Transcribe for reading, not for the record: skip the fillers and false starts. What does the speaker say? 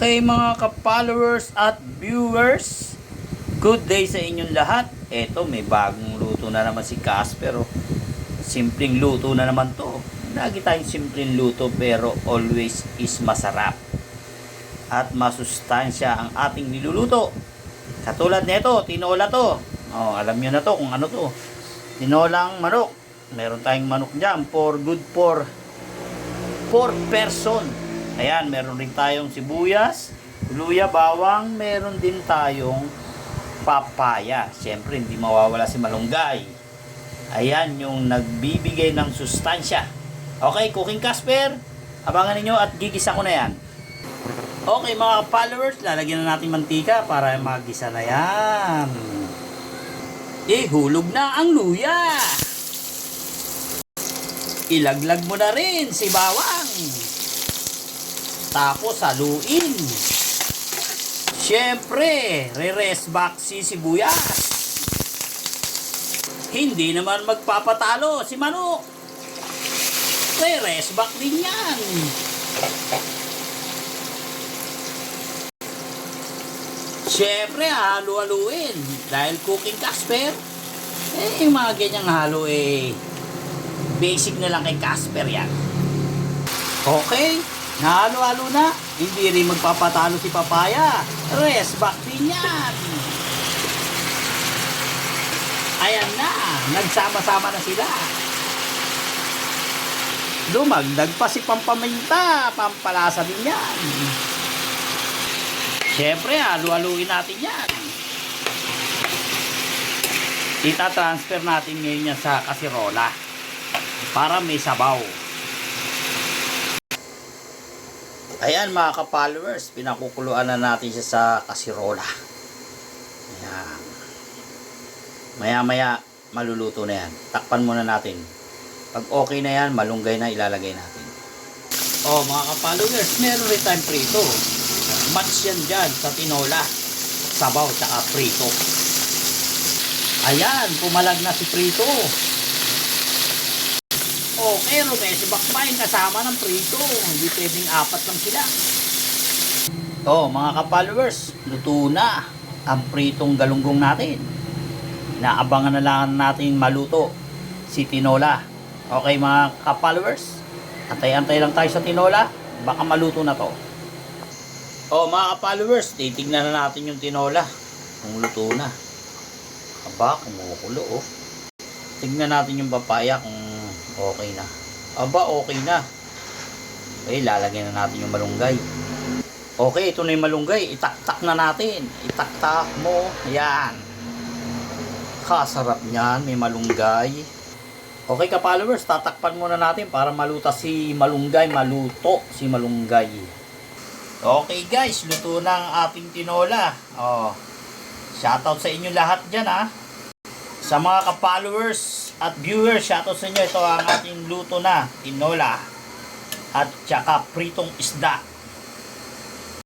Okay mga ka-followers at viewers, good day sa inyong lahat. Eto, may bagong luto na naman si Casper. Simpleng luto na naman to. Lagi tayong simpleng luto pero always is masarap. At masustansya ang ating niluluto. Katulad nito, tinola to. Oh, alam niyo na to kung ano to. Tinolang manok. Meron tayong manok dyan for good for 4 person. Ayan, meron rin tayong sibuyas, luya, bawang, meron din tayong papaya. Siyempre, hindi mawawala si malunggay. Ayan, yung nagbibigay ng sustansya. Okay, Cooking Casper, abangan niyo at gigisa ko na yan. Okay, mga followers, lalagyan na natin mantika para magisa na yan. Hulog na ang luya. Ilaglag mo na rin si bawang. Tapos haluin. Siyempre, re-rest back si sibuyas. Hindi naman magpapatalo si manok. Re-rest back din yan. Siyempre, halu-haluin. Dahil Cooking Casper, yung mga ganyang halo basic na lang kay Casper yan. Okay. Nahalo-halo na, hindi rin magpapatalo si papaya. Rest back din yan. Ayan na, nagsama-sama na sila. Dumagdag pa si pampaminta, pampalasa din yan. Siyempre, halo-haluin natin yan. Ita-transfer natin ngayon yan sa kasirola para may sabaw. Ayan mga ka-followers, pinakukuluan na natin siya sa kasirola. Ayan. Maya-maya maluluto na yan. Takpan muna natin. Pag okay na yan, malunggay na ilalagay natin. Oh mga ka-followers, meron rin tayong prito. Match yan dyan sa tinola. Sabaw tsaka prito. Ayan, pumalag na si prito. Okay, Romesi Bakbayin kasama ng prito. Hindi pwedeng 4 lang sila. Mga ka-followers, luto na ang pritong galunggong natin. Naabangan na lang natin maluto si tinola. Okay mga ka-followers, antay-antay lang tayo sa tinola. Baka maluto na to. Mga ka-followers, titignan na natin yung tinola kung luto na. Aba, kumukulo Tignan natin yung papaya kung okay na. Aba, okay na. Okay, lalagyan na natin yung malunggay. Okay, ito na yung malunggay. Itaktak na natin. Itaktak mo. Ayan. Kasarap niyan. May malunggay. Okay ka followers, tatakpan muna natin para maluto si malunggay. Okay guys, luto na ang ating tinola. Shoutout sa inyo lahat dyan Sa mga ka-followers at viewers, shoutout sa inyo. Ito ang ating luto na tinola at tsaka pritong isda.